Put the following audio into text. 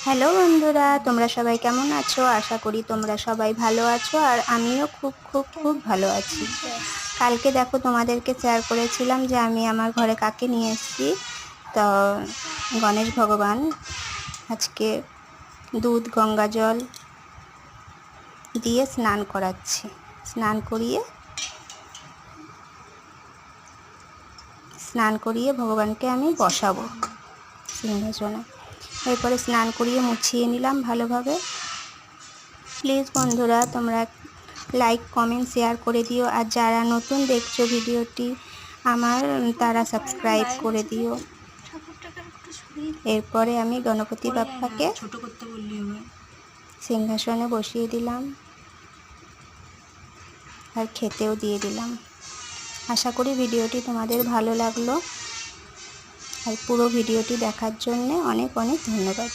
Hello বন্ধুরা, তোমরা সবাই কেমন আছো? আশা করি তোমরা সবাই ভালো আছো, আর আমিও খুব খুব খুব ভালো আছি। কালকে দেখো তোমাদেরকে শেয়ার করেছিলাম যে আমি আমার ঘরে কাকে নিয়ে এসেছি। তো গণেশ ভগবান আজকে দুধ গঙ্গা জল দিয়ে স্নান করাচ্ছি। স্নান করিয়ে ভগবানকে আমি বসাবো সিংহাসনে। এরপরে স্নান করিয়ে মুছিয়ে নিলাম ভালোভাবে। প্লিজ বন্ধুরা তোমরা লাইক কমেন্ট শেয়ার করে দিও, আর যারা নতুন দেখছো ভিডিওটি আমার তারা সাবস্ক্রাইব করে দিও। এরপরে আমি গণপতি বাপ্পাকে সিংহাসনে বসিয়ে দিলাম আর খেতেও দিয়ে দিলাম। আশা করি ভিডিওটি তোমাদের ভালো লাগলো, আর পুরো ভিডিওটি দেখার জন্য অনেক অনেক ধন্যবাদ।